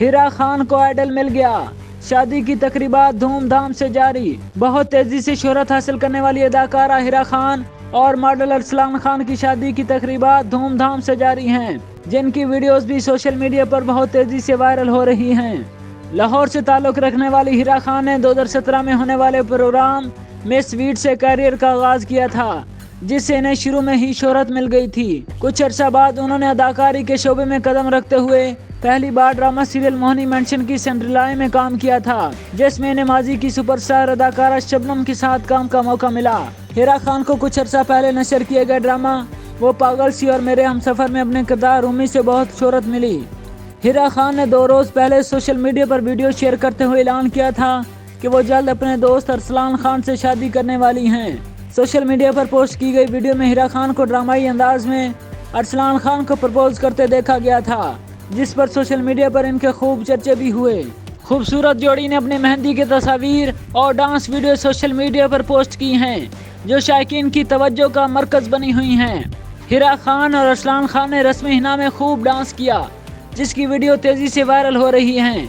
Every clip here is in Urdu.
ہیرا خان کو آئیڈل مل گیا، شادی کی تقریبات دھوم دھام سے جاری۔ بہت تیزی سے شہرت حاصل کرنے والی اداکارہ ہیرا خان اور ماڈل ارسلان خان کی شادی کی تقریبات دھوم دھام سے جاری ہیں، جن کی ویڈیوز بھی سوشل میڈیا پر بہت تیزی سے وائرل ہو رہی ہیں۔ لاہور سے تعلق رکھنے والی ہیرا خان نے 2017 میں ہونے والے پروگرام مس ویڈ سے کیریئر کا آغاز کیا تھا، جس سے انہیں شروع میں ہی شہرت مل گئی تھی۔ کچھ عرصہ بعد انہوں نے اداکاری کے شعبے میں قدم رکھتے ہوئے پہلی بار ڈرامہ سیریل موہنی مینشن کی سنڈریلا میں کام کیا تھا، جس میں انہیں ماضی کی سپر اسٹار اداکارہ شبنم کے ساتھ کام کا موقع ملا۔ ہیرا خان کو کچھ عرصہ پہلے نشر کیے گئے ڈرامہ وہ پاگل سی اور میرے ہمسفر میں اپنے کردار رومی سے بہت شہرت ملی۔ ہیرا خان نے 2 روز پہلے سوشل میڈیا پر ویڈیو شیئر کرتے ہوئے اعلان کیا تھا کہ وہ جلد اپنے دوست ارسلان خان سے شادی کرنے والی ہیں۔ سوشل میڈیا پر پوسٹ کی گئی ویڈیو میں ہیرا خان کو ڈرامائی انداز میں ارسلان خان کو پرپوز کرتے دیکھا گیا تھا، جس پر سوشل میڈیا پر ان کے خوب چرچے بھی ہوئے۔ خوبصورت جوڑی نے اپنی مہندی کی تصاویر اور ڈانس ویڈیو سوشل میڈیا پر پوسٹ کی ہیں، جو شائقین کی توجہ کا مرکز بنی ہوئی ہیں۔ ہیرا خان اور ارسلان خان نے رسمی حنا میں خوب ڈانس کیا، جس کی ویڈیو تیزی سے وائرل ہو رہی ہیں۔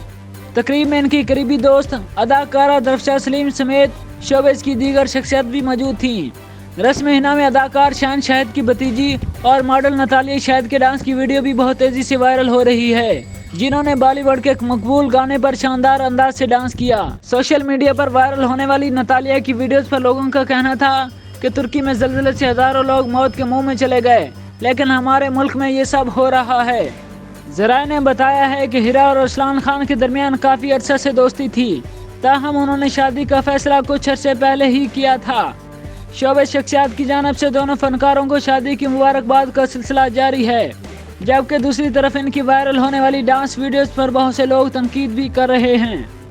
تقریب میں ان کی قریبی دوست اداکارہ درفشا سلیم سمیت شوبز کی دیگر شخصیات بھی موجود تھیں۔ رسم حنا میں اداکار شاہین شاہد کی بھتیجی اور ماڈل نتالیہ شاہد کے ڈانس کی ویڈیو بھی بہت تیزی سے وائرل ہو رہی ہے، جنہوں نے بالی ووڈ کے ایک مقبول گانے پر شاندار انداز سے ڈانس کیا۔ سوشل میڈیا پر وائرل ہونے والی نتالیہ کی ویڈیوز پر لوگوں کا کہنا تھا کہ ترکی میں زلزلے سے ہزاروں لوگ موت کے منہ میں چلے گئے، لیکن ہمارے ملک میں یہ سب ہو رہا ہے۔ ذرائع نے بتایا ہے کہ ہیرا اور ارسلان خان کے درمیان کافی عرصہ سے دوستی تھی، تاہم انہوں نے شادی کا فیصلہ کچھ عرصے پہلے ہی کیا تھا۔ شوبز شخصیات کی جانب سے دونوں فنکاروں کو شادی کی مبارکباد کا سلسلہ جاری ہے، جبکہ دوسری طرف ان کی وائرل ہونے والی ڈانس ویڈیوز پر بہت سے لوگ تنقید بھی کر رہے ہیں۔